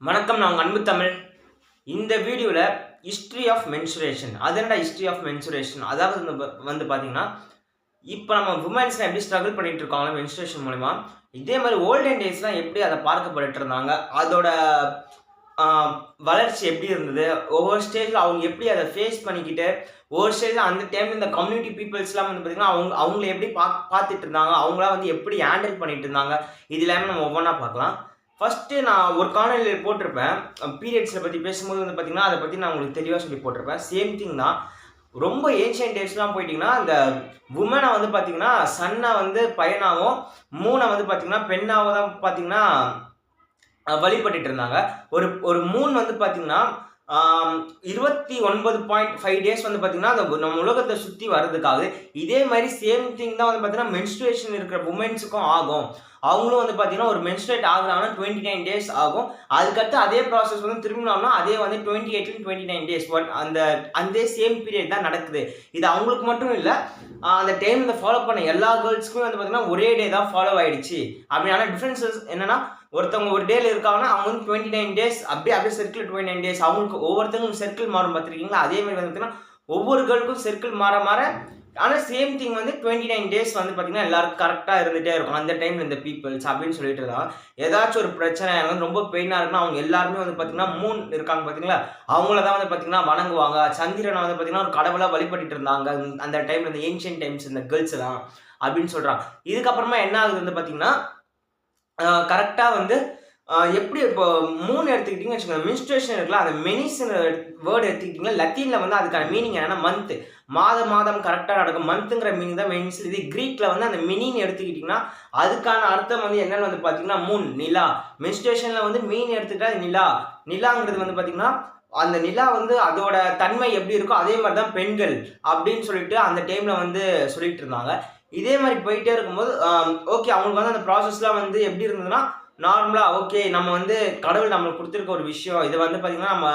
வணக்கம், நான் உங்கள் அன்பு தமிழ். இந்த வீடியோவில் ஹிஸ்ட்ரி ஆஃப் மென்சுரேஷன். அது என்னடா ஹிஸ்ட்ரி ஆஃப் மென்சுரேஷன்? அதாவது வந்து பார்த்தீங்கன்னா, இப்போ நம்ம உமன்ஸ்லாம் எப்படி ஸ்ட்ரகிள் பண்ணிட்டு இருக்காங்க மென்சுரேஷன் மூலிமா, இதே மாதிரி ஓல்டன் டேஸ்லாம் எப்படி அதை பார்க்கப்பட்டு இருந்தாங்க, அதோட வளர்ச்சி எப்படி இருந்தது, ஒவ்வொரு ஸ்டேஜில் அவங்க எப்படி அதை ஃபேஸ் பண்ணிக்கிட்டு, ஒவ்வொரு ஸ்டேஜில் அந்த டைமில் இந்த கம்யூனிட்டி பீப்புள்ஸ்லாம் வந்து பார்த்திங்கன்னா அவங்கள எப்படி பார்த்துட்டு இருந்தாங்க, அவங்களாம் வந்து எப்படி ஹேண்டில் பண்ணிட்டு இருந்தாங்க, இது எல்லாமே நம்ம ஒவ்வொன்றா பார்க்கலாம். ஃபஸ்ட்டு நான் ஒரு காணொலியில் போட்டிருப்பேன், பீரியட்ஸை பற்றி பேசும்போது வந்து பார்த்திங்கன்னா அதை பற்றி நான் உங்களுக்கு தெளிவாக சொல்லி போட்டிருப்பேன். சேம் திங் தான். ரொம்ப ஏன்ஷியன்ட் டேஸ்லாம் போயிட்டிங்கன்னா அந்த உமனை வந்து பார்த்திங்கன்னா சன்னை வந்து பையனாகவும் மூனை வந்து பார்த்திங்கன்னா பெண்ணாகவும் தான் பார்த்திங்கன்னா வழிபட்டுட்டு இருந்தாங்க. ஒரு மூன் வந்து பார்த்திங்கன்னா 29.5 டேஸ் வந்து பார்த்திங்கன்னா அந்த நம்ம உலகத்தை சுற்றி வர்றதுக்காக. இதே மாதிரி சேம் திங் தான் வந்து பார்த்திங்கன்னா மென்ஸ்ட்ரேஷன் இருக்கிற உமன்ஸுக்கும் ஆகும். அவங்களும் வந்து பார்த்தீங்கன்னா ஒரு மென்ஸ்ட்ரேட் ஆகுறாங்கன்னா 29 டேஸ் ஆகும். அதுக்கடுத்து அதே ப்ராசஸ் வந்து திரும்பினோம்னா அதே வந்து 28 டேஸ். பட் அந்த சேம் பீரியட் தான் நடக்குது. இது அவங்களுக்கு மட்டும் இல்லை, அந்த டைம் இந்த ஃபாலோ பண்ண எல்லா கேர்ள்ஸ்க்குமே வந்து பார்த்தீங்கன்னா ஒரே டே தான் ஃபாலோ ஆகிடுச்சு. அப்படின்னா டிஃப்ரென்சஸ் என்னன்னா, ஒருத்தவங்க ஒரு டேல இருக்காங்கன்னா அவங்க வந்து 29 டேஸ் அப்படியே சர்க்கிள் 29 டேஸ். அவங்களுக்கு ஒவ்வொருத்தவங்களும் சர்க்கிள் மாறும் பார்த்துருக்கீங்களா? அதே மாதிரி வந்து பார்த்தீங்கன்னா ஒவ்வொரு கேர்ளுக்கும் சர்க்கிள் மாற ஆனால் சேம் திங் வந்து 29 டேஸ் வந்து பார்த்தீங்கன்னா எல்லாருக்கும் கரெக்டாக இருந்துகிட்டே இருக்கும் அந்த டைமில் இந்த பீப்புள்ஸ் அப்படின்னு சொல்லிட்டு இருந்தாங்க. ஏதாச்சும் ஒரு பிரச்சனை வந்து ரொம்ப பெயினாக இருக்குன்னா அவங்க எல்லாருமே வந்து பார்த்தீங்கன்னா மூன் இருக்காங்க பார்த்தீங்களா, அவங்கள தான் வந்து பார்த்தீங்கன்னா வணங்குவாங்க. சந்திரனை வந்து பார்த்தீங்கன்னா ஒரு கடவுளாக வழிபட்டுட்டு இருந்தாங்க அந்த டைமில், இந்த ஏன்ஷியன்ட் டைம்ஸ் இந்த கேர்ள்ஸ் எல்லாம் அப்படின்னு சொல்கிறாங்க. இதுக்கப்புறமா என்ன ஆகுது வந்து பார்த்தீங்கன்னா கரெக்டாக வந்து எப்படி இப்போ மூணு எடுத்துக்கிட்டிங்கன்னு வச்சுக்கோங்க, மின்ஸ்ட்ரேஷன் இருக்குல்ல, அந்த மெனிஸ்ன்னு வேர்டு எடுத்துக்கிட்டிங்கன்னா லத்தீனில் வந்து அதுக்கான மீனிங் என்னன்னா மந்த். மாதம் கரெக்டாக நடக்கும். மந்த்துங்கிற மீனிங் தான் மெயின்ஸ். இது க்ரீக்கில் வந்து அந்த மினின்னு எடுத்துக்கிட்டிங்கன்னா அதுக்கான அர்த்தம் வந்து என்னென்னு வந்து பார்த்தீங்கன்னா மூன், நிலா. மென்ஸ்ட்ரேஷனில் வந்து மீன் எடுத்துக்கிட்டா நிலாங்கிறது வந்து பார்த்தீங்கன்னா அந்த நிலா வந்து அதோட தன்மை எப்படி இருக்கோ அதே மாதிரி தான் பெண்கள் அப்படின்னு சொல்லிட்டு அந்த டைமில் வந்து சொல்லிட்டு இருந்தாங்க. இதே மாதிரி போயிட்டே இருக்கும்போது ஓகே, அவங்களுக்கு வந்து அந்த ப்ராசஸ்லாம் வந்து எப்படி இருந்ததுன்னா நார்மலாக ஓகே, நம்ம வந்து கடவுள் நம்மளுக்கு கொடுத்துருக்க ஒரு விஷயம், இதை வந்து பார்த்திங்கன்னா நம்ம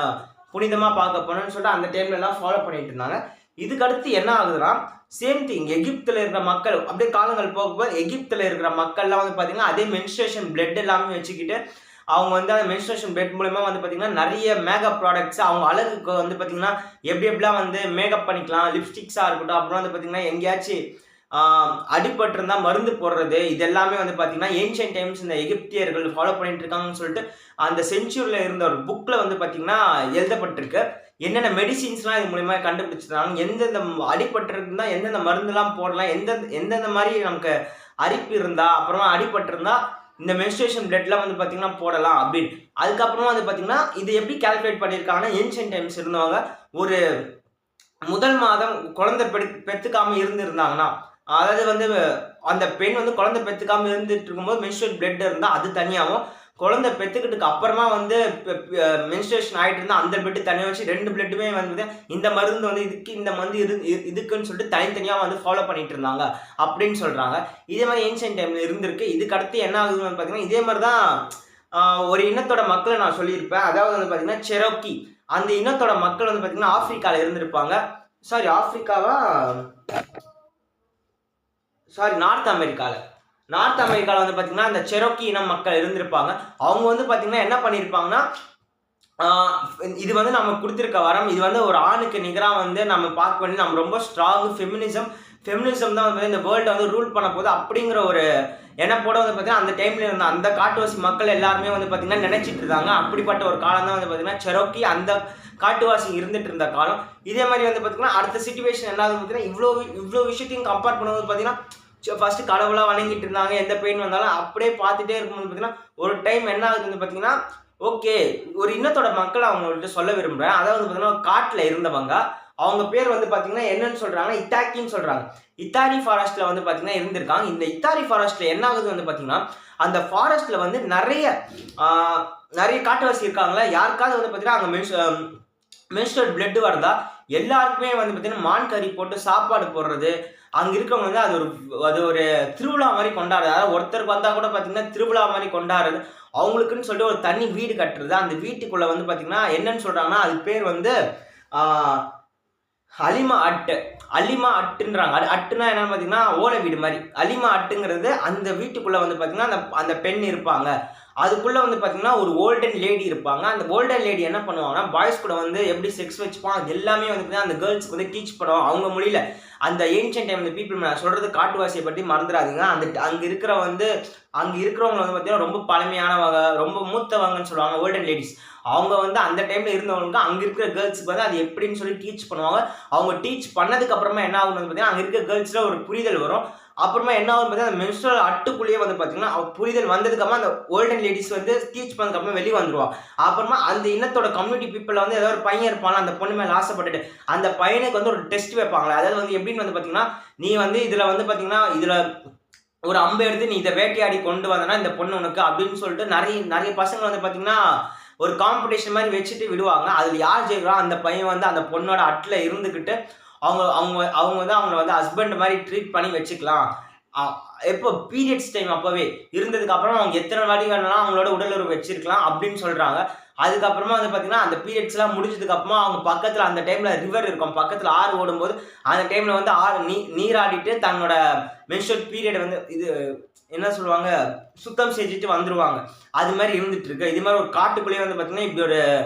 புனிதமாக பார்க்க போனோம்னு சொல்லிட்டு அந்த டைம்லலாம் ஃபாலோ பண்ணிட்டு இருந்தாங்க. இதுக்கடுத்து என்ன ஆகுதுன்னா சேம் திங் எகிப்தில் இருக்கிற மக்கள் அப்படியே காலங்கள் போகும்போது எகிப்தில் இருக்கிற மக்கள்லாம் வந்து பார்த்திங்கன்னா அதே மென்ஸ்ட்ரேஷன் பிளட் எல்லாமே வச்சுக்கிட்டு அவங்க வந்து அந்த மென்ஸ்ட்ரேஷன் பிளட் மூலமா வந்து பார்த்திங்கன்னா நிறைய மேக்கப் ப்ராடக்ட்ஸ் அவங்க அழகுக்கு வந்து பார்த்திங்கன்னா எப்படிலாம் வந்து மேக்கப் பண்ணிக்கலாம், லிப்ஸ்டிக்ஸாக இருக்கட்டும், அப்புறம் வந்து பார்த்திங்கன்னா எங்கேயாச்சும் அடிபட்டிருந்தா மருந்து போடுறது, இது எல்லாமே வந்து பார்த்தீங்கன்னா ஏன்ஷியன்ட் டைம்ஸ் இந்த எகிப்தியர்கள் ஃபாலோ பண்ணிட்டு இருக்காங்கன்னு சொல்லிட்டு அந்த செஞ்சுரியில் இருந்த ஒரு புக்கில் வந்து பார்த்தீங்கன்னா எழுதப்பட்டிருக்கு. என்னென்ன மெடிசின்ஸ்லாம் இது மூலிமா கண்டுபிடிச்சிருந்தாங்க, எந்தெந்த அடிபட்டிருந்தா எந்தெந்த மருந்துலாம் போடலாம், எந்தெந்த மாதிரி நமக்கு அரிப்பு இருந்தால் அப்புறமா அடிபட்டிருந்தா இந்த மென்ஸ்ட்ரேஷன் பிளட்லாம் வந்து பார்த்தீங்கன்னா போடலாம் அப்படின்னு. அதுக்கப்புறமா வந்து பார்த்தீங்கன்னா இது எப்படி கால்குலேட் பண்ணியிருக்காங்கன்னா ஏன்ஷியன்ட் டைம்ஸ் இருந்தவங்க ஒரு முதல் மாதம் குழந்தை பெற்றுக்காம இருந்திருந்தாங்கன்னா, அதாவது வந்து அந்த பெண் வந்து குழந்தை பெற்றுக்காம இருந்துட்டு இருக்கும்போது மென்ஸ்ட்ரேட் பிளட் இருந்தால் அது தனியாகவும், குழந்தை பெற்றுக்கிட்டுக்கு அப்புறமா வந்து மென்ஸ்ட்ரேஷன் ஆகிட்டு இருந்தால் அந்த பிளட்டு தனியாக வச்சு 2 பிளட்டுமே வந்து இந்த மருந்து வந்து இதுக்கு இந்த மருந்து இதுக்குன்னு சொல்லிட்டு தனித்தனியாக வந்து ஃபாலோ பண்ணிட்டு இருந்தாங்க அப்படின்னு சொல்கிறாங்க. இதே மாதிரி ஏன்ஷியன்ட் டைமில் இருந்திருக்கு. இதுக்கு அடுத்து என்ன ஆகுதுன்னு பார்த்தீங்கன்னா இதே மாதிரி தான் ஒரு இனத்தோட மக்களை நான் சொல்லியிருப்பேன். அதாவது வந்து பார்த்தீங்கன்னா செரோக்கி, அந்த இனத்தோட மக்கள் வந்து பார்த்தீங்கன்னா ஆப்பிரிக்காவில் இருந்திருப்பாங்க. நார்த் அமெரிக்காவில் வந்து பார்த்தீங்கன்னா அந்த செரோக்கி இனம் மக்கள் இருந்திருப்பாங்க. அவங்க வந்து பார்த்தீங்கன்னா என்ன பண்ணியிருப்பாங்கன்னா இது வந்து நம்ம கொடுத்துருக்க வரம், இது வந்து ஒரு ஆணுக்கு நிகராக வந்து நம்ம பார்க்க வேண்டிய நம்ம ரொம்ப ஸ்ட்ராங் ஃபெமினிசம் தான் வந்து இந்த வேர்ல்டை வந்து ரூல் பண்ண போகுது அப்படிங்கிற ஒரு எண்ணப்போட வந்து பார்த்தீங்கன்னா அந்த டைமில் இருந்த அந்த காட்டுவாசி மக்கள் எல்லாருமே வந்து பார்த்தீங்கன்னா நினைச்சிட்டு இருந்தாங்க. அப்படிப்பட்ட ஒரு காலம் தான் வந்து பார்த்தீங்கன்னா செரோக்கி, அந்த காட்டுவாசி இருந்துட்டு இருந்த காலம். இதே மாதிரி வந்து பார்த்தீங்கன்னா அடுத்த சிச்சுவேஷன் என்ன ஆகுது பார்த்தீங்கன்னா இவ்வளோ விஷயத்தையும் கம்பேர் பண்ணும்போது பார்த்தீங்கன்னா ஃபஸ்ட்டு கடவுளாக வணங்கிட்டு இருந்தாங்க, எந்த பெயின் வந்தாலும் அப்படியே பார்த்துட்டே இருக்கும்போது பார்த்தீங்கன்னா ஒரு டைம் என்ன ஆகுது வந்து பார்த்தீங்கன்னா ஓகே, ஒரு இன்னத்தோட மக்கள் அவங்கள்ட்ட சொல்ல விரும்புகிறேன். அதாவது பார்த்தீங்கன்னா காட்டில் இருந்தவங்க, அவங்க பேர் வந்து பார்த்தீங்கன்னா என்னன்னு சொல்கிறாங்க, இத்தாக்கின்னு சொல்கிறாங்க. இத்தாரி ஃபாரஸ்ட்டில் வந்து பார்த்தீங்கன்னா இருந்திருக்காங்க. இந்த இத்தாரி ஃபாரஸ்ட்டில் என்ன ஆகுது வந்து பார்த்தீங்கன்னா அந்த ஃபாரஸ்ட்டில் வந்து நிறைய காட்டுவாசி இருக்காங்களா, யாருக்காவது வந்து பார்த்தீங்கன்னா அங்கே மென்ஸ்ட்ரேட் பிளட் வருதா எல்லாருக்குமே வந்து பார்த்தீங்கன்னா மான் கறி போட்டு சாப்பாடு போடுறது, அங்கே இருக்கவங்க வந்து அது ஒரு திருவிழா மாதிரி கொண்டாடுறது. அதாவது ஒருத்தருக்கு வந்தால் கூட பார்த்தீங்கன்னா திருவிழா மாதிரி கொண்டாடுறது, அவங்களுக்குன்னு சொல்லிட்டு ஒரு தனி வீடு கட்டுறது. அந்த வீட்டுக்குள்ளே வந்து பார்த்தீங்கன்னா என்னன்னு சொல்கிறாங்கன்னா அது பேர் வந்து அலிமா அட்டுன்றாங்க. அட்டுனா என்னன்னு பார்த்தீங்கன்னா ஓலை வீடு மாதிரி. அலிமா அட்டுங்கிறது அந்த வீட்டுக்குள்ளே வந்து பார்த்தீங்கன்னா அந்த பெண் இருப்பாங்க அதுக்குள்ளே வந்து பார்த்தீங்கன்னா ஒரு ஓல்டன் லேடி இருப்பாங்க. அந்த ஓல்டன் லேடி என்ன பண்ணுவாங்கன்னா, பாய்ஸ் கூட வந்து எப்படி செக்ஸ் வச்சுப்பான் அது எல்லாமே வந்து பார்த்தீங்கன்னா அந்த கேர்ள்ஸ்க்கு வந்து டீச் பண்ணுவாங்க அவங்க மொழியில. அந்த ஏன்ஷியன்ட் டைம் பீப்புள் நான் சொல்றது காட்டுவாசியை பற்றி மறந்துடாதீங்க. அங்கே இருக்கிற வந்து அங்கே இருக்கிறவங்க வந்து பார்த்தீங்கன்னா ரொம்ப பழமையானவங்க, ரொம்ப மூத்தவங்கன்னு சொல்லுவாங்க ஓல்டன் லேடிஸ். அவங்க வந்து அந்த டைம்ல இருந்தவங்களுக்கு அங்கே இருக்கிற கேர்ள்ஸுக்கு வந்து அது எப்படின்னு சொல்லி டீச் பண்ணுவாங்க. அவங்க டீச் பண்ணதுக்கு அப்புறமா என்ன ஆகும்னு பார்த்தீங்கன்னா அங்கே இருக்கிற கேர்ள்ஸ்ல ஒரு புரிதல் வரும். அப்புறமா என்ன ஆகும் பார்த்தீங்கன்னா அந்த மென்ஸ்ட்ரல் அட்டுக்குள்ளேயே வந்து பார்த்தீங்கன்னா புரிதல் வந்ததுக்கு அப்புறம் அந்த ஓல்டன் லேடிஸ் வந்து டீச் பண்ணதுக்கு அப்புறம் வெளியே வந்துருவாங்க. அப்புறமா அந்த இனத்தோட கம்யூனிட்டி பீப்புள் வந்து ஏதாவது ஒரு பையன் இருப்பாங்க, அந்த பொண்ணு மேலே ஆசைப்பட்டுட்டு அந்த பையனுக்கு வந்து ஒரு டெஸ்ட் வைப்பாங்க. அதாவது வந்து எப்படின்னு வந்து பார்த்தீங்கன்னா நீ வந்து இதில் வந்து பார்த்தீங்கன்னா இதில் ஒரு அம்பை எடுத்து நீ இதை வேட்டையாடி கொண்டு வந்தனா இந்த பொண்ணு உனக்கு அப்படின்னு சொல்லிட்டு நிறைய நிறைய பசங்க வந்து பார்த்தீங்கன்னா ஒரு காம்படிஷன் மாதிரி வச்சுட்டு விடுவாங்க. அதில் யார் ஜெயிக்கிறா அந்த பையன் வந்து அந்த பொண்ணோட அட்டில் இருந்துக்கிட்டு அவங்க அவங்க அவங்க வந்து அவங்கள வந்து ஹஸ்பண்ட் மாதிரி ட்ரீட் பண்ணி வச்சுக்கலாம். எப்போ பீரியட்ஸ் டைம் அப்போவே இருந்ததுக்கு அப்புறம் அவங்க எத்தனை வாட்டி வேணாலும் அவங்களோட உடலுறவு வச்சிருக்கலாம் அப்படின்னு சொல்கிறாங்க. அதுக்கப்புறமா வந்து பார்த்தீங்கன்னா அந்த பீரியட்ஸ்லாம் முடிஞ்சதுக்கு அப்புறமா அவங்க பக்கத்தில் அந்த டைமில் ரிவர் இருக்கும், பக்கத்தில் ஆறு ஓடும்போது அந்த டைமில் வந்து ஆறு நீராடிட்டு தன்னோட மென்ஸ்ட்ரல் பீரியட் வந்து இது என்ன சொல்லுவாங்க சுத்தம் செஞ்சுட்டு வந்துருவாங்க. அது மாதிரி இருந்துட்டு இருக்கு. இது மாதிரி ஒரு காட்டுக்குள்ளேயே வந்து பார்த்தீங்கன்னா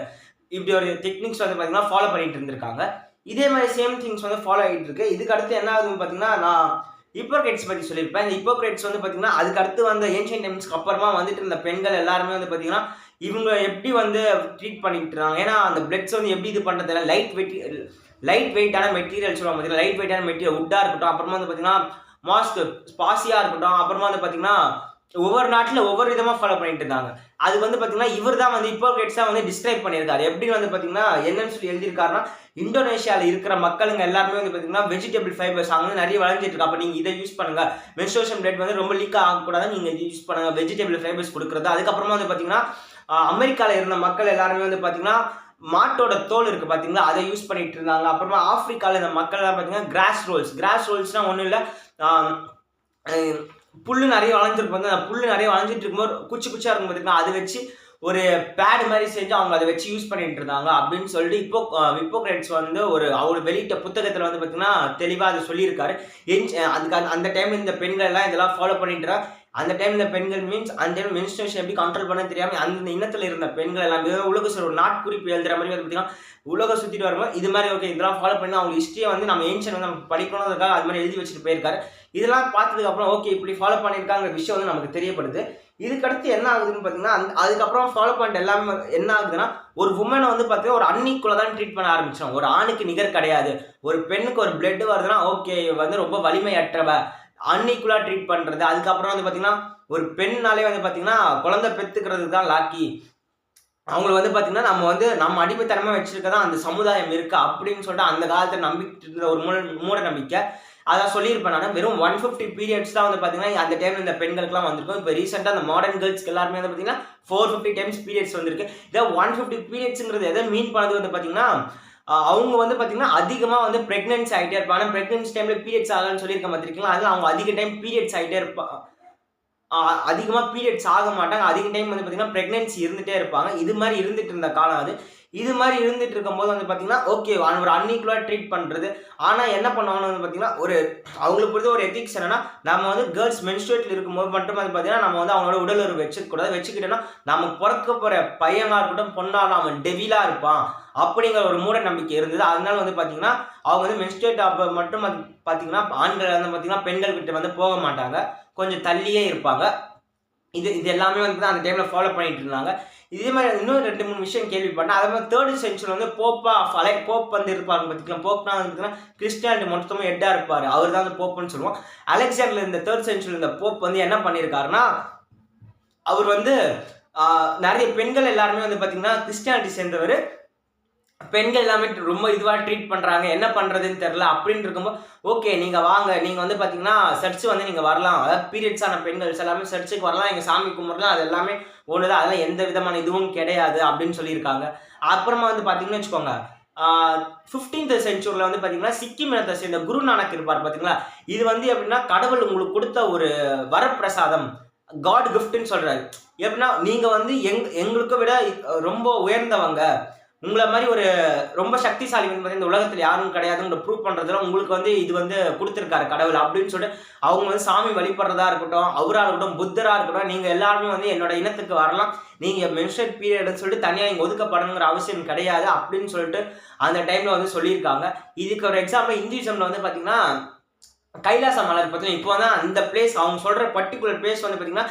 இப்படி ஒரு டெக்னிக்ஸ் வந்து பார்த்தீங்கன்னா ஃபாலோ பண்ணிட்டு இருந்திருக்காங்க. இதே மாதிரி சேம் திங்ஸ் வந்து ஃபாலோ ஆகிட்டு இருக்கு. இதுக்கு அடுத்து என்ன ஆகுதுன்னு பார்த்தீங்கன்னா நான் ஹிப்போக்ரேட்ஸ் பற்றி சொல்லியிருப்பேன். இந்த ஹிப்போக்ரேட்ஸ் வந்து பார்த்தீங்கன்னா அதுக்கு அடுத்து வந்த ஏன்ஷியன்ட் டைம்ஸ்க்கு அப்புறமா வந்துட்டு இருந்த பெண்கள் எல்லாருமே வந்து பார்த்தீங்கன்னா இவங்க எப்படி வந்து ட்ரீட் பண்ணிட்டு இருக்காங்க. ஏன்னா அந்த பிளட்ஸ் வந்து எப்படி இது பண்ணுறதுல லைட் வெயிட்டான மெட்டீரியல் சொல்லுவாங்க பார்த்தீங்கன்னா, லைட் வெயிட்டான மெட்டீரியல் உட்டாக இருக்கட்டும், அப்புறமா வந்து பார்த்தீங்கன்னா மாஸ்க் ஸ்பாசியாக இருக்கட்டும், அப்புறமா வந்து பார்த்தீங்கன்னா ஒவ்வொரு நாட்டில் ஒவ்வொரு விதமாக ஃபாலோ பண்ணிட்டு இருந்தாங்க. அது வந்து பார்த்தீங்கன்னா இவர் தான் வந்து ஹிப்போக்ரேட்ஸாக வந்து டிஸ்கிரைப் பண்ணியிருக்காரு. எப்படின்னு வந்து பார்த்தீங்கன்னா என்னன்னு சொல்லி எழுதியிருக்காருன்னா, இந்தோனேஷியாவில் இருக்கிற மக்களுங்க எல்லாருமே வந்து பார்த்தீங்கன்னா வெஜிடபிள் ஃபைபர்ஸ் அங்கே வந்து நிறைய வளர்ந்துட்டு இருக்கு. அப்போ நீங்கள் இதை யூஸ் பண்ணுங்க, மென்ஸ்ட்ரேஷன் பிளட் வந்து ரொம்ப லீக் ஆகக்கூடாது, நீங்கள் இதை யூஸ் பண்ணுங்க, வெஜிடபிள் ஃபைபர்ஸ் கொடுக்குறது. அதுக்கப்புறமா வந்து பார்த்தீங்கன்னா அமெரிக்காவில் இருந்த மக்கள் எல்லாருமே வந்து பார்த்தீங்கன்னா மாட்டோட தோல் இருக்குது பார்த்தீங்களா, அதை யூஸ் பண்ணிட்டு இருந்தாங்க. அப்புறமா ஆப்பிரிக்காவில் இந்த மக்கள் எல்லாம் பார்த்தீங்கன்னா கிராஸ் ரோல்ஸ்னால் ஒன்றும் இல்லை, புல் நிறைய வளைஞ்சிருக்கும் வந்து அந்த புல் நிறைய வளைஞ்சிட்டு இருக்கும்போது குச்சியாக இருக்கும் பார்த்தீங்கன்னா அதை வச்சு ஒரு பேட் மாதிரி செஞ்சு அவங்க அதை வச்சு யூஸ் பண்ணிட்டு இருந்தாங்க அப்படின்னு சொல்லிட்டு ஹிப்போக்ரேட்ஸ் வந்து அவர் வெளியிட்ட புத்தகத்தில் வந்து பார்த்தீங்கன்னா தெளிவாக அதை சொல்லியிருக்காரு. அதுக்கு அந்த டைம் இந்த பெண்கள் எல்லாம் இதெல்லாம் ஃபாலோ பண்ணிட்டு அந்த டைம் இந்த பெண்கள் மீன்ஸ் அந்த டைம் மென்ஸ்ட்ரேஷன் எப்படி கண்ட்ரோல் பண்ண தெரியாமல் அந்த இனத்தில் இருந்த பெண்கள் எல்லாம் உலக ஒரு நாட்குறிப்பு எழுதுற மாதிரி வந்து பார்த்தீங்கன்னா உலகம் சுற்றிட்டு வரும்போது இது மாதிரி ஓகே இதெல்லாம் ஃபாலோ பண்ணி அவங்க ஹிஸ்ட்ரியை வந்து நம்ம ஏன்ஷியன் வந்து நம்ம படிக்கணுன்றதுக்காக அது மாதிரி எழுதி வச்சுட்டு போயிருக்காரு. இதெல்லாம் பார்த்ததுக்கு அப்புறம் ஓகே இப்படி ஃபாலோ பண்ணியிருக்காங்கிற விஷயம் வந்து நமக்கு தெரியப்படுது. இதுக்கடுத்து என்ன ஆகுதுன்னு பார்த்தீங்கன்னா அதுக்கப்புறம் ஃபாலோ பண்ணிட்டு எல்லாமே என்ன ஆகுதுன்னா ஒரு உமனை வந்து பார்த்தீங்கன்னா ஒரு அன்னிக்குள்ள தான் ட்ரீட் பண்ண ஆரம்பிச்சோம். ஒரு ஆணுக்கு நிகர் கிடையாது. ஒரு பெண்ணுக்கு ஒரு பிளட் வருதுன்னா ஓகே வந்து ரொம்ப வலிமையற்றவ அன்னிக்குள்ளா ட்ரீட் பண்ணுறது. அதுக்கப்புறம் வந்து பார்த்தீங்கன்னா ஒரு பெண்ணாலே வந்து பார்த்தீங்கன்னா குழந்தை பெற்றுக்கிறதுக்கு தான் லாக்கி, அவங்களுக்கு வந்து பார்த்தீங்கன்னா நம்ம அடிமைத்தனமாக வச்சிருக்கதான் அந்த சமுதாயம் இருக்குது அப்படின்னு சொல்லிட்டு அந்த காலத்தில் நம்பிக்கிட்டு இருந்த ஒரு மூட நம்பிக்கை. அதான் சொல்லியிருப்பேன் நான். வெறும் 150 பீரியட்ஸ் தான் வந்து பார்த்தீங்கன்னா அந்த டைமில் இந்த பெண்களுக்குலாம் வந்திருக்கும். இப்போ ரீசெண்டாக அந்த மாடர்ன் கேர்ள்ஸ்க்கு எல்லாருமே வந்து பார்த்தீங்கன்னா 450 டைம்ஸ் பீரியட்ஸ் வந்திருக்கு. இதை 150 பீரியட்ஸுங்கிறது எதை மீன் பண்ணது வந்து பார்த்தீங்கன்னா அவங்க வந்து பார்த்தீங்கன்னா அதிகமாக வந்து ப்ரெக்னென்சி ஆகிட்டே இருப்பாங்க. ப்ரெக்னென்சி டைமில் பீரியட்ஸ் ஆகலான்னு சொல்லியிருக்க பார்த்துருக்கீங்களா, அதில் அவங்க அதிக டைம் பீரியட்ஸ் ஆகிட்டே இருப்பாங்க, அதிகமாக பீரியட்ஸ் ஆக மாட்டாங்க. அதிக டைம் வந்து பார்த்தீங்கன்னா ப்ரெக்னென்சி இருந்துகிட்டே இருப்பாங்க. இது மாதிரி இருந்துட்டு இருந்த காலம் அது. இது மாதிரி இருந்துட்டு இருக்கும்போது வந்து பார்த்தீங்கன்னா ஓகே ஒரு அன்இக்குவலாக ட்ரீட் பண்ணுறது. ஆனால் என்ன பண்ணுவாங்கன்னு வந்து பார்த்தீங்கன்னா அவங்களுக்கு பொறுத்த ஒரு எத்திக்ஸ் என்னன்னா நம்ம வந்து கேர்ள்ஸ் மென்ஸ்ட்ரேட்டில் இருக்கும்போது மட்டும் வந்து பார்த்தீங்கன்னா நம்ம வந்து அவங்களோட உடலுறவு வச்சுக்கூடாது. வச்சுக்கிட்டோன்னா நமக்கு பிறக்க போகிற பையனாக இருக்கட்டும் பொண்ணாக அவன் டெவிலாக இருப்பான் அப்படிங்கிற ஒரு மூட நம்பிக்கை இருந்தது. அதனால வந்து பார்த்தீங்கன்னா அவங்க வந்து மென்ஸ்ட்ரேட் அப்போ மட்டும் பார்த்தீங்கன்னா ஆண்கள் வந்து பார்த்தீங்கன்னா பெண்கள் கிட்ட வந்து போக மாட்டாங்க, கொஞ்சம் தள்ளியே இருப்பாங்க. இது எல்லாமே வந்து அந்த டைமில் ஃபாலோ பண்ணிட்டு இருந்தாங்க. இதே மாதிரி இன்னும் 2-3 விஷயம் கேள்விப்பட்டேன். அதே மாதிரி 3rd சென்ச்சுரி வந்து போப் வந்து இருப்பாங்க பார்த்துக்கலாம். போப்னா வந்து கிறிஸ்டியானிட்டி மொத்தமாக ஹெட்டாக இருப்பார், அவர் தான் வந்து போப்புன்னு சொல்லுவோம். அலெக்சாண்டர் இந்த 3rd சென்ச்சுரி இந்த போப் வந்து என்ன பண்ணியிருக்காருன்னா அவர் வந்து நிறைய பெண்கள் எல்லாருமே வந்து பார்த்தீங்கன்னா கிறிஸ்டியானிட்டி சேர்ந்தவர், பெண்கள் எல்லாமே ரொம்ப இதுவாக ட்ரீட் பண்ணுறாங்க, என்ன பண்ணுறதுன்னு தெரில அப்படின்னு இருக்கும்போது ஓகே நீங்கள் வாங்க, நீங்கள் வந்து பார்த்தீங்கன்னா சர்ச்சு வந்து நீங்கள் வரலாம், அதாவது பீரியட்ஸான பெண்கள் எல்லாமே சர்ச்சுக்கு வரலாம், எங்கள் சாமி கும்பிடலாம், அது எல்லாமே ஒன்று தான், அதெல்லாம் எந்த விதமான இதுவும் கிடையாது அப்படின்னு சொல்லியிருக்காங்க. அப்புறமா வந்து பார்த்தீங்கன்னு வச்சுக்கோங்க 15th சென்ச்சுரியில் வந்து பார்த்தீங்கன்னா சிக்கிம் இனத்தை சேர்ந்த குரு நானக் இருப்பார் பார்த்தீங்களா, இது வந்து எப்படின்னா கடவுள் உங்களுக்கு கொடுத்த ஒரு வரப்பிரசாதம், காட் கிஃப்ட்னு சொல்கிறாரு. எப்படின்னா நீங்கள் வந்து எங்களுக்கு விட ரொம்ப உயர்ந்தவங்க, உங்களை மாதிரி ஒரு ரொம்ப சக்திசாலி வந்து பார்த்தீங்கன்னா இந்த உலகத்தில் யாரும் கிடையாதுன்னு ப்ரூவ் பண்ணுறதுல உங்களுக்கு வந்து இது வந்து கொடுத்துருக்காரு கடவுள் அப்படின்னு சொல்லிட்டு அவங்க வந்து சாமி வழிபடுறதா இருக்கட்டும், அவராக இருக்கட்டும், புத்தராக இருக்கட்டும், நீங்கள் எல்லாருமே வந்து என்னோட இனத்துக்கு வரலாம், நீங்கள் மென்ஸ்ட்ரேட் பீரியட்னு சொல்லிட்டு தனியாக இங்கே ஒதுக்கப்படணுங்கிற அவசியம் கிடையாது அப்படின்னு சொல்லிட்டு அந்த டைமில் வந்து சொல்லியிருக்காங்க. இதுக்கு ஒரு எக்ஸாம்பிள் இந்துயிசமில் வந்து பார்த்தீங்கன்னா கைலாச மலை பார்த்தீங்கன்னா இப்போ தான் அந்த பிளேஸ் அவங்க சொல்கிற பர்டிகுலர் பிளேஸ் வந்து பார்த்தீங்கன்னா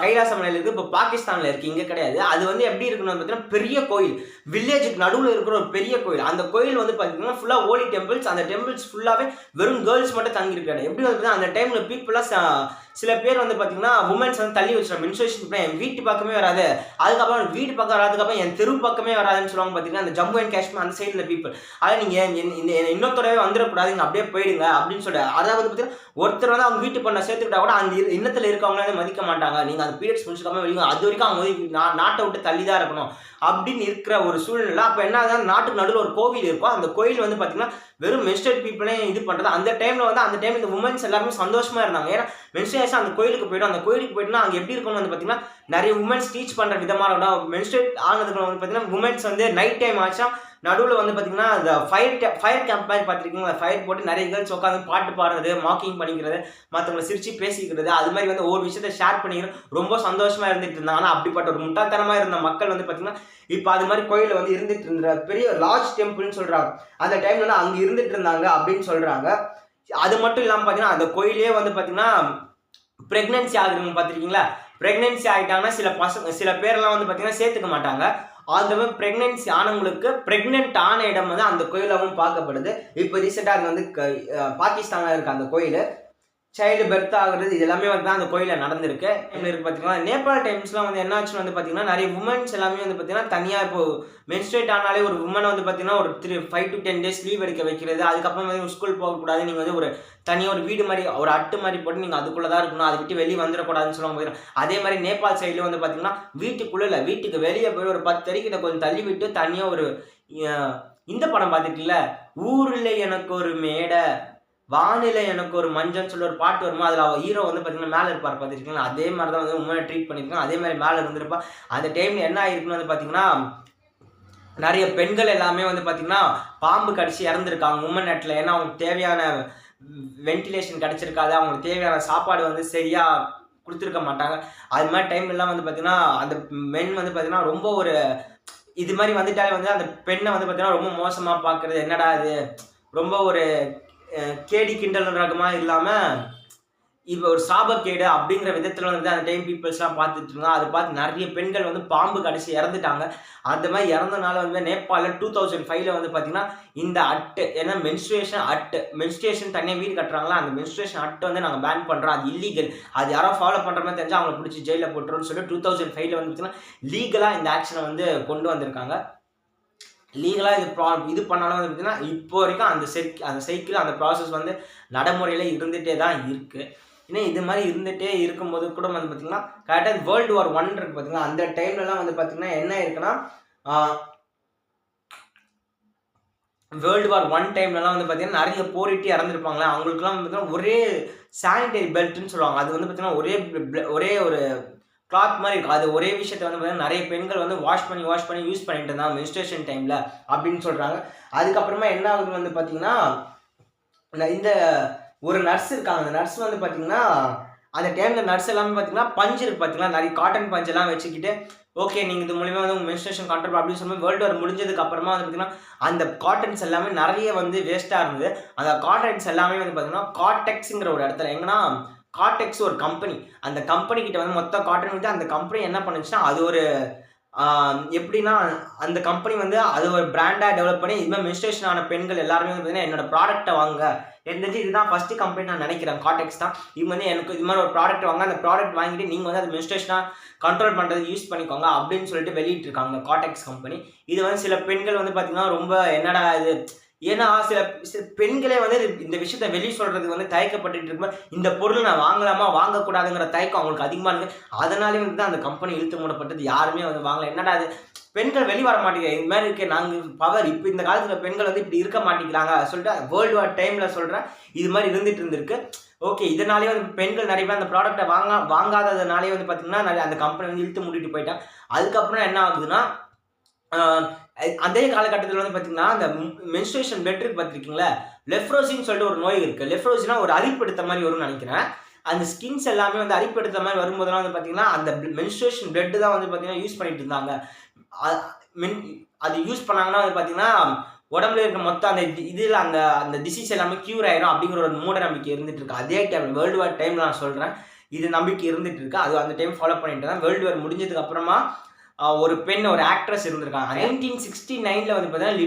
கைலாச மலையில் இருக்குது. இப்போ பாகிஸ்தானில் இருக்குது, இங்கே கிடையாது. அது வந்து எப்படி இருக்குன்னு பார்த்தீங்கன்னா பெரிய கோயில், வில்லேஜுக்கு நடுவில் இருக்கிற ஒரு பெரிய கோயில். அந்த கோயில் வந்து பார்த்தீங்கன்னா ஃபுல்லாக ஹோலி டெம்பிள்ஸ். அந்த டெம்பிள்ஸ் ஃபுல்லாகவே வெறும் கேர்ள்ஸ் மட்டும் தங்கியிருக்காங்க. எப்படி வந்து அந்த டைமில் பீப்புளாக சில பேர் வந்து பார்த்தீங்கன்னா உமன்ஸ் வந்து தள்ளி வச்சிருக்காங்க. மென்ஸ்ட்ரேஷன் என் வீட்டு பக்கமே வராது, அதுக்கப்புறம் வீட்டு பக்கம் வராதுக்கப்புறம் என் தெரு பக்கமே வராதுன்னு சொல்லுவாங்க. பார்த்தீங்கன்னா அந்த ஜம்மு அண்ட் காஷ்மீர் அந்த சைடில் பீப்புள். அதாவது நீங்கள் இன்னொருத்தரவே வந்துடக்கூடாதுங்க, அப்படியே போயிடுங்க அப்படின்னு சொல்லிட்டு. அதாவது பார்த்தீங்கன்னா ஒருத்தர் வந்து அவங்க வீட்டு பண்ண சேர்த்துக்கிட்டா கூட அந்த இன்னத்தில் இருக்கவங்களே மதிக்க மாட்டாங்க. நீங்கள் அந்த பீரியட்ஸ் முடிச்சுக்காம வெளியே அது வரைக்கும் அவங்க நாட்டை விட்டு தள்ளி தான் இருக்கணும் அப்படின்னு இருக்கிற ஒரு சூழ்நிலை. அப்போ என்ன ஆகுது, நாட்டுக்கு நடுவில் ஒரு கோவில் இருக்கும். அந்த கோயில் வந்து பார்த்தீங்கன்னா வெறும் மென்ஸ்ட்ரேட் பீப்புளே இது பண்ணுறது. அந்த டைமில் வந்து அந்த டைம் இந்த உமன்ஸ் எல்லாருமே சந்தோஷமா இருந்தாங்க. ஏன்னா மென்ஸ்ட்ரேஷன் அந்த கோயிலுக்கு போய்டும். அந்த கோயிலுக்கு போய்ட்டுனா அங்கே எப்படி இருக்கும்னு வந்து பார்த்தீங்கன்னா நிறைய உமன்ஸ் டீச் பண்ணுற விதமாக இருக்கணும். மென்ஸ்ட்ரேட் ஆனதுக்கு வந்து பார்த்தீங்கன்னா உமன்ஸ் வந்து நைட் டைம் ஆச்சா நடுவில் வந்து பார்த்தீங்கன்னா அந்த ஃபயர் கேம்ப் மாதிரி பார்த்துருக்கீங்களா, ஃபயர் போட்டு நிறைய கேர்ள்ஸ் உட்காந்து பாட்டு பாடுறது, மாக்கிங் பண்ணிக்கிறது, மற்றவங்களை சிரிச்சு பேசிக்கிறது, அது மாதிரி வந்து ஒவ்வொரு விஷயத்தை ஷேர் பண்ணிக்கிறது ரொம்ப சந்தோஷமாக இருந்துட்டு இருந்தாங்க. ஆனால் அப்படிப்பட்ட ஒரு முட்டாள்தனமாக இருந்த மக்கள் வந்து பார்த்தீங்கன்னா இப்போ அது மாதிரி கோயிலில் வந்து இருந்துட்டு இருந்த பெரிய லார்ஜ் டெம்பிள்னு சொல்கிறாங்க. அந்த டைம்ல வந்து அங்கே இருந்துட்டு இருந்தாங்க அப்படின்னு சொல்கிறாங்க. அது மட்டும் இல்லாமல் பார்த்தீங்கன்னா அந்த கோயிலே வந்து பார்த்தீங்கன்னா ப்ரெக்னென்சி ஆகுதுன்னு பார்த்துருக்கீங்களா, ப்ரெக்னென்சி ஆகிட்டாங்கன்னா சில பேரெல்லாம் வந்து பார்த்தீங்கன்னா சேர்த்துக்க மாட்டாங்க. அந்த மாதிரி ப்ரெக்னென்சி ஆனவங்களுக்கு ப்ரெக்னென்ட் ஆன இடம் வந்து அந்த கோயிலாகவும் பார்க்கப்படுது. இப்போ ரீசெண்டாக அது வந்து பாகிஸ்தானில் இருக்க அந்த கோயில் சைல்டு பெர்த் ஆகுறது இது எல்லாமே வந்து அந்த கோயிலில் நடந்திருக்கு. பார்த்தீங்கன்னா நேபாள் டைம்ஸ்லாம் வந்து என்ன ஆச்சுன்னு வந்து பார்த்தீங்கன்னா நிறைய உமன்ஸ் எல்லாமே வந்து பார்த்தீங்கன்னா தனியாக இப்போ மென்ஸ்ட்ரேட் ஆனாலே ஒரு உமனை வந்து பார்த்தீங்கன்னா ஒரு 5 to 10 days லீவ் எடுக்க வைக்கிறது. அதுக்கப்புறம் வந்து ஸ்கூல் போகக்கூடாது, நீங்கள் வந்து ஒரு தனியாக ஒரு வீடு மாதிரி ஒரு அட்டு மாதிரி போட்டு நீங்கள் அதுக்குள்ளே தான் இருக்கணும், அதை விட்டு வெளியே வந்துடக்கூடாதுன்னு சொல்லுவாங்க. அதே மாதிரி நேபாள் சைடில் வந்து பார்த்தீங்கன்னா வீட்டுக்குள்ளே இல்லை, வீட்டுக்கு வெளியே போய் ஒரு 10 அடிக்கிட்ட கொஞ்சம் தள்ளி விட்டு தனியாக ஒரு இந்த படம் பார்த்துட்டுல ஊரில் எனக்கு ஒரு மேடை வானிலை எனக்கு ஒரு மஞ்சள் சொல்லி ஒரு பாட்டு வருமா, அதில் ஹீரோ வந்து பார்த்தீங்கன்னா மேலே இருப்பார் பார்த்துருக்கீங்களா, அதே மாதிரி தான் வந்து உண்மையை ட்ரீட் பண்ணியிருக்கோம். அதே மாதிரி மேலே இருந்திருப்பா. அந்த டைமில் என்ன ஆயிருக்குன்னு வந்து பார்த்தீங்கன்னா நிறைய பெண்கள் எல்லாமே வந்து பார்த்தீங்கன்னா பாம்பு கடிச்சு இறந்துருக்காங்க உமன் நெட்டில். ஏன்னா அவங்களுக்கு தேவையான வென்டிலேஷன் கிடச்சிருக்காது, அவங்களுக்கு தேவையான சாப்பாடு வந்து சரியாக கொடுத்துருக்க மாட்டாங்க. அது மாதிரி டைம்லாம் வந்து பார்த்தீங்கன்னா அந்த மென் வந்து பார்த்தீங்கன்னா ரொம்ப ஒரு இது மாதிரி வந்துட்டாலே வந்து அந்த பெண்ணை வந்து பார்த்தீங்கன்னா ரொம்ப மோசமாக பார்க்குறது, என்னடா இது ரொம்ப ஒரு கேடி கிண்டல் ரகமாக இல்லாமல் இப்போ ஒரு சாபக்கேடு அப்படிங்கிற விதத்தில் வந்து அந்த டைம் பீப்புள்ஸ்லாம் பார்த்துட்டு இருந்தாங்க. அதை பார்த்து நிறைய பெண்கள் வந்து பாம்பு கடிச்சு இறந்துட்டாங்க. அந்த மாதிரி இறந்தனால வந்து நேபாளில் 2005 வந்து பார்த்தீங்கன்னா இந்த அட்டு, ஏன்னா மென்ஸ்ட்ரேஷன் தனியாக வீடு கட்டுறாங்களா, அந்த மென்ஸ்ட்ரேஷன் அட்டு வந்து நாங்கள் பேன் பண்ணுறோம், அது இல்லீகல், அது யாரோ ஃபாலோ பண்ணுற மாதிரி தெரிஞ்சால் அவங்களை பிடிச்சி ஜெயிலில் போட்டுருன்னு சொல்லி 2005 வந்து பார்த்தீங்கன்னா லீகலாக இந்த ஆக்ஷனை வந்து கொண்டு வந்திருக்காங்க. லீகலாக இது பண்ணாலும் வந்து பார்த்தீங்கன்னா இப்போ வரைக்கும் அந்த சைக்கிள் அந்த ப்ராசஸ் வந்து நடைமுறையில் இருந்துகிட்டே தான் இருக்குது. ஏன்னா இது மாதிரி இருந்துகிட்டே இருக்கும்போது கூட வந்து பார்த்திங்கன்னா கரெக்டாக World War I இருக்குது பார்த்திங்கன்னா, அந்த டைம்லலாம் வந்து பார்த்திங்கன்னா என்ன இருக்குன்னா World War I டைம்லலாம் வந்து பார்த்திங்கன்னா நிறைய போரிட்டு இறந்துருப்பாங்களே, அவங்களுக்குலாம் வந்து பார்த்திங்கன்னா ஒரே சானிடரி பெல்ட்னு சொல்லுவாங்க. அது வந்து பார்த்திங்கன்னா ஒரே ஒரு கிளாத் மாதிரி இருக்கும். அது ஒரே விஷயத்தை வந்து பார்த்தீங்கன்னா நிறைய பெண்கள் வந்து வாஷ் பண்ணி யூஸ் பண்ணிட்டு இருந்தாங்க மென்ஸ்ட்ரேஷன் டைமில் அப்படின்னு சொல்கிறாங்க. அதுக்கப்புறமா என்ன ஆகுதுன்னு வந்து பார்த்தீங்கன்னா இந்த ஒரு நர்ஸ் இருக்காங்க. அந்த நர்ஸ் வந்து பார்த்தீங்கன்னா அந்த டைமில் நர்ஸ் எல்லாமே பார்த்தீங்கன்னா பஞ்சு இருக்குது பார்த்தீங்கன்னா, நிறைய காட்டன் பஞ்செல்லாம் வச்சுக்கிட்டு ஓகே நீங்கள் இது மூலிமா வந்து உங்கள் மென்ஸ்ட்ரேஷன் கண்ட்ரோல் அப்படின்னு சொல்லி வேர்ல்டு வார் முடிஞ்சதுக்கு அப்புறமா வந்து பார்த்தீங்கன்னா அந்த காட்டன்ஸ் எல்லாமே நிறைய வந்து வேஸ்ட்டாக இருந்தது. அந்த காட்டன்ஸ் எல்லாமே வந்து பார்த்தீங்கன்னா காட்டெக்ஸுங்கிற ஒரு இடத்துல, எங்கன்னா காட்டெக்ஸ் ஒரு கம்பெனி, அந்த கம்பெனிக்கிட்ட வந்து மொத்த காட்டன் வந்து அந்த கம்பெனி என்ன பண்ணுச்சுன்னா அது ஒரு எப்படின்னா அந்த கம்பெனி வந்து அது ஒரு பிராண்டாக டெவலப் பண்ணி இதுமாதிரி மென்ஸ்ட்ரேஷன் ஆன பெண்கள் எல்லாருமே வந்து பார்த்தீங்கன்னா என்னோட ப்ராடக்ட்டை வாங்க, எனக்கு இதுதான் ஃபஸ்ட்டு கம்பெனி நான் நினைக்கிறேன், காட்டெக்ஸ் தான். இவங்க வந்து எனக்கு இது மாதிரி ஒரு ப்ராடக்ட் வாங்க, அந்த ப்ராடக்ட் வாங்கிட்டு நீங்கள் வந்து அது மென்ஸ்ட்ரேஷனாக கண்ட்ரோல் பண்ணுறது யூஸ் பண்ணிக்கோங்க அப்படின்னு சொல்லிட்டு வெளியிட்டிருக்காங்க காட்டெக்ஸ் கம்பெனி. இது வந்து சில பெண்கள் வந்து பார்த்தீங்கன்னா ரொம்ப என்னடா இது, ஏன்னா சில பெண்களே வந்து இந்த விஷயத்த வெளியே சொல்கிறதுக்கு வந்து தயக்கப்பட்டு இருக்கும்போது இந்த பொருள் நான் வாங்கலாமா வாங்கக்கூடாதுங்கிற தயக்கம் அவங்களுக்கு அதிகமாக இருக்குது. அதனாலே வந்து தான் அந்த கம்பெனி இழுத்து மூடப்பட்டது, யாருமே வந்து வாங்கலை. என்னடா அது பெண்கள் வெளியே வர மாட்டேங்கிறாங்க, இது மாதிரி இருக்குது நாங்கள் பவர், இப்போ இந்த காலத்தில் பெண்கள் வந்து இப்படி இருக்க மாட்டேங்கிறாங்க சொல்லிட்டு வேர்ல்டு வார் டைமில் சொல்கிறேன் இது மாதிரி இருந்துட்டு இருந்திருக்கு. ஓகே, இதனாலே வந்து பெண்கள் நிறைய பேர் அந்த ப்ராடக்ட்டை வாங்காததுனாலே வந்து பார்த்திங்கன்னா அந்த கம்பெனி வந்து இழுத்து மூடிட்டு போயிட்டாங்க. அதுக்கப்புறம் என்ன ஆகுதுன்னா அதே காலகட்டத்தில் வந்து பார்த்தீங்கன்னா, அந்த மென்ஸ்ட்ரேஷன் பிளட் இருக்கு பார்த்துருக்கீங்களா? லெப்ரோசின்னு சொல்லிட்டு ஒரு நோய் இருக்கு. லெப்ரோசினா ஒரு அரிப்பு எடுத்த மாரி வரும்னு நெனைக்கிறேன். அந்த ஸ்கின்ஸ் எல்லாமே வந்து அரிப்பு எடுத்த மாரி வரும்போதெல்லாம் வந்து பார்த்தீங்கன்னா, அந்த மென்ஸ்ட்ரேஷன் பிளட் தான் வந்து பார்த்தீங்கன்னா யூஸ் பண்ணிட்டு இருந்தாங்க. அ மின் அது யூஸ் பண்ணாங்கன்னா வந்து பார்த்தீங்கன்னா, உடம்புல இருக்க மொத்த அந்த இதுல அந்த அந்த டிசீஸ் எல்லாமே கியூர் ஆயிரும் அப்படிங்கிற ஒரு மூட நம்பிக்கை இருந்துட்டு இருக்கு. அதே டைம் வேர்ல்டு வார் டைம்ல நான் சொல்றேன். இது நம்பிக்கை இருந்துட்டு இருக்கு. அது அந்த டைம் ஃபாலோ பண்ணிட்டு தான் வேர்ல்டு வார் முடிஞ்சதுக்கு அப்புறமா ஒரு பெண் ஒரு ஆக்ட்ரஸ் இருந்திருக்காங்க. 1969ல வந்து பார்த்தீங்கன்னா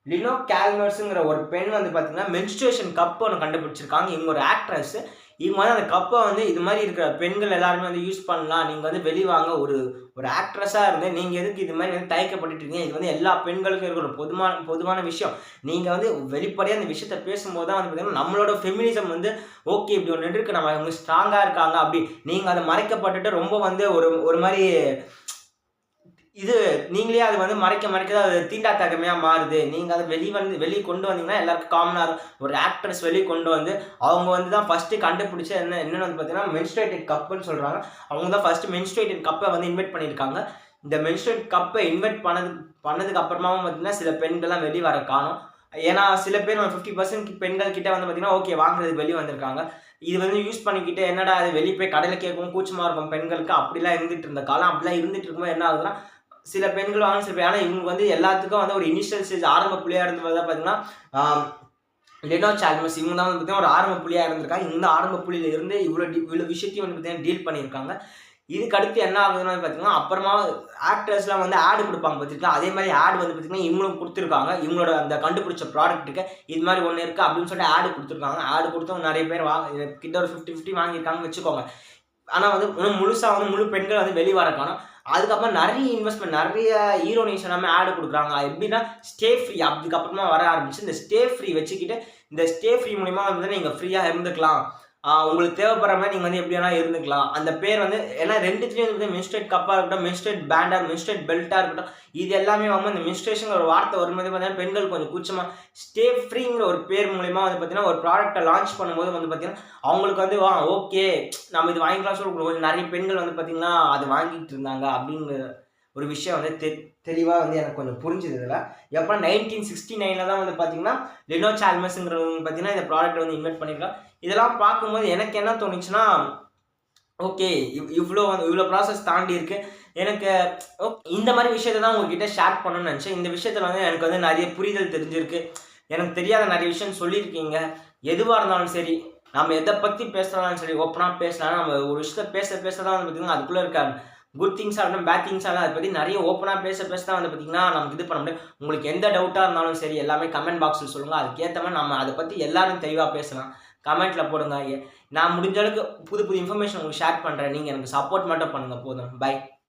லினோ கால்மர்ஸ்ங்கிற ஒரு பெண் வந்து பார்த்தீங்கன்னா மென்ஸ்ட்ரேஷன் கப் ஒன்று கண்டுபிடிச்சிருக்காங்க. இவங்க ஒரு ஆக்ட்ரஸ். இவங்க வந்து அந்த கப்பை வந்து இது மாதிரி இருக்கிற பெண்கள் எல்லாருமே வந்து யூஸ் பண்ணலாம். நீங்கள் வந்து வெளிவாங்க ஒரு ஒரு ஆக்ட்ரஸாக இருந்து நீங்கள் எதுக்கு இது மாதிரி வந்து தயக்கப்பட்டுட்டு இருக்கீங்க? இது வந்து எல்லா பெண்களுக்கும் இருக்கிற ஒரு பொதுவான விஷயம். நீங்கள் வந்து வெளிப்படையாக அந்த விஷயத்த பேசும்போது தான் வந்து பார்த்தீங்கன்னா நம்மளோட ஃபெமினிசம் வந்து ஓகே இப்படி ஒன்று இருக்கு, நம்ம அவங்க ஸ்ட்ராங்காக இருக்காங்க அப்படி நீங்கள் அதை மறைக்கப்பட்டுட்டு ரொம்ப வந்து ஒரு ஒரு மாதிரி இது நீங்களே அது வந்து மறைக்க தான் அது தீண்டாத்தகமையா மாறுது. நீங்க அத வெளிய கொண்டு வந்தீங்கன்னா எல்லாருக்கும் காமனா இருக்கும். ஒரு ஆக்ட்ரஸ் வெளிய கொண்டு வந்து அவங்க வந்து தான் ஃபர்ஸ்ட் கண்டுபிடிச்ச என்னன்னு வந்து பார்த்தீங்கன்னா, மென்ஸ்ட்ரேட்டட் கப்ன்னு சொல்றாங்க. அவங்க தான் ஃபர்ஸ்ட் மென்ஸ்ட்ரேட்டட் கப்ப வந்து இன்வென்ட் பண்ணியிருக்காங்க. இந்த மென்ஸ்ட்ரேட்டட் கப்ப இன்வென்ட் பண்ணதுக்கு அப்புறமாவும் பார்த்தீங்கன்னா, சில பெண்கள்லாம் வெளிய வர காணோம். ஏன்னா சில பேர் 50% பெண்கள் கிட்ட வந்து பார்த்தீங்கன்னா, ஓகே வாங்குறதுக்கு வெளிய வந்திருக்காங்க. இது வந்து யூஸ் பண்ணிக்கிட்டு என்னடா இது வெளிய போய் கடையில கேட்கவும் கூச்சமா இருக்கும் பெண்களுக்கு. அப்படிலாம் இருந்துட்டு இருந்த காலம். அப்படிலாம் இருந்துட்டு இருக்கும்போது என்ன ஆகுதுன்னா, சில பெண்கள் வாங்க சில பேர் ஆனா இவங்க வந்து எல்லாத்துக்கும் வந்து ஒரு இனிஷியல் ஸ்டேஜ் ஆரம்ப புள்ளியா இருந்தது பார்த்தீங்கன்னா, லினோ சால்மர்ஸ் இவங்க தான் வந்து பார்த்தீங்கன்னா ஒரு ஆரம்ப புள்ளியா இருந்திருக்காங்க. இந்த ஆரம்ப புள்ளியில இருந்து இவ்வளோ விஷயத்தையும் வந்து பார்த்தீங்கன்னா டீல் பண்ணியிருக்காங்க. இதுக்கு அடுத்து என்ன ஆகுதுன்னு பார்த்தீங்கன்னா, அப்புறமா ஆக்டர்ஸ்லாம் வந்து ஆட் குடுப்பாங்க பார்த்திருக்கீங்களா? அதே மாரி ஆட் வந்து பார்த்தீங்கன்னா, இவங்களும் குடுத்துருக்காங்க. இவங்களோட அந்த கண்டுபிடிச்ச ப்ராடக்ட்டுக்கு இது மாரி ஒண்ணு இருக்கு அப்படின்னு சொல்லிட்டு ஆட் குடுத்துருக்காங்க. ஆட் குடுத்தவங்க நெறைய பேர் கிட்ட ஒரு 50 வாங்கியிருக்காங்கன்னு வச்சுக்கோங்க. ஆனா வந்து இன்னும் முழுசா வந்து முழு பெண்கள் வந்து வெளிய வர காணோம். அதுக்கப்புறம் நெறைய இன்வெஸ்ட்மென்ட் நெறைய ஹீரோயின்ஸ் எல்லாமே ஆட் குடுக்குறாங்க. எப்படின்னா ஸ்டே ஃப்ரீ அதுக்கப்புறமா வர ஆரம்பிச்சு. இந்த ஸ்டே ஃப்ரீ வச்சுக்கிட்டு, இந்த ஸ்டே ஃப்ரீ மூலியமா வந்து நீங்க ஃப்ரீயா இருந்துக்கலாம். உங்களுக்கு தேவைப்படுற மாரி நீங்க வந்து எப்படி வேணா இருந்துக்கலாம். அந்த பேர் வந்து ஏன்னா 2த்துலயும் வந்து மென்ஸ்ட்ரேட் கப்பா இருக்கட்டும், மென்ஸ்ட்ரேட் பேண்டா, மென்ஸ்ட்ரேட் பெல்ட்டா இருக்கட்டும், இது எல்லாமே வந்து இந்த மென்ஸ்ட்ரேஷன்ங்கிற ஒரு வார்த்தை வரும்போது பார்த்தீங்கன்னா, பெண்கள் கொஞ்சம் கூச்சமா ஸ்டே ஃப்ரீங்கிற ஒரு பேர் மூலியமா வந்து பார்த்தீங்கன்னா, ஒரு ப்ராடக்ட்ட லான்ச் பண்ணும்போது வந்து பார்த்தீங்கன்னா, அவங்களுக்கு வந்து ஓகே நம்ம இது வாங்கிக்கலாம் சொல்லி நெறைய பெண்கள் வந்து பார்த்தீங்கன்னா, அது வாங்கிட்டு இருந்தாங்க அப்படின்னு ஒரு விஷயம் வந்து தெளிவா வந்து எனக்கு கொஞ்சம் புரிஞ்சுது இதுல. எப்ப 1969ல தான் வந்து பார்த்தீங்கன்னா, லினோ சால்மர்ஸ்ங்கிறவங்க பார்த்தீங்கன்னா, இந்த ப்ராடக்ட்ட வந்து இன்வென்ட் பண்ணியிருக்காங்க. இதெல்லாம் பார்க்கும்போது எனக்கு என்ன தோணுச்சுன்னா, ஓகே இவ்ளோ ப்ராசஸ் தாண்டி இருக்கு. எனக்கு இந்த மாரி விஷயத்த தான் உங்ககிட்ட ஷேர் பண்ணணும்னு நெனச்சேன். இந்த விஷயத்துல வந்து எனக்கு வந்து நெறைய புரிதல் தெரிஞ்சிருக்கு. எனக்கு தெரியாத நெறைய விஷயம் சொல்லியிருக்கீங்க. எதுவா இருந்தாலும் சரி, நம்ம எத பத்தி பேசுனாலும் சரி, ஓப்பனா பேசலாம். நம்ம ஒரு விஷயத்த பேச தான் வந்து பார்த்தீங்கன்னா, அதுக்குள்ள இருக்க குட் திங்ஸா இருக்கட்டும், பேட் திங்ஸா இருக்கட்டும், அத பத்தி நெறைய ஓப்பனா பேச தான் வந்து பார்த்தீங்கன்னா, நமக்கு இது பண்ண முடியும். உங்களுக்கு எந்த டவுட்டா இருந்தாலும் சரி, எல்லாமே கமெண்ட் பாக்ஸ்ல சொல்லுங்க. அதுக்கேத்த மாரி நம்ம அத பத்தி எல்லாரும் தெளிவா பேசலாம். கமெண்ட்ல போடுங்க. நான் முடிஞ்ச அளவுக்கு புது இன்ஃபர்மேஷன் உங்களுக்கு ஷேர் பண்றேன். நீங்க எனக்கு சப்போர்ட் மட்டும் பண்ணுங்க போதும். பை.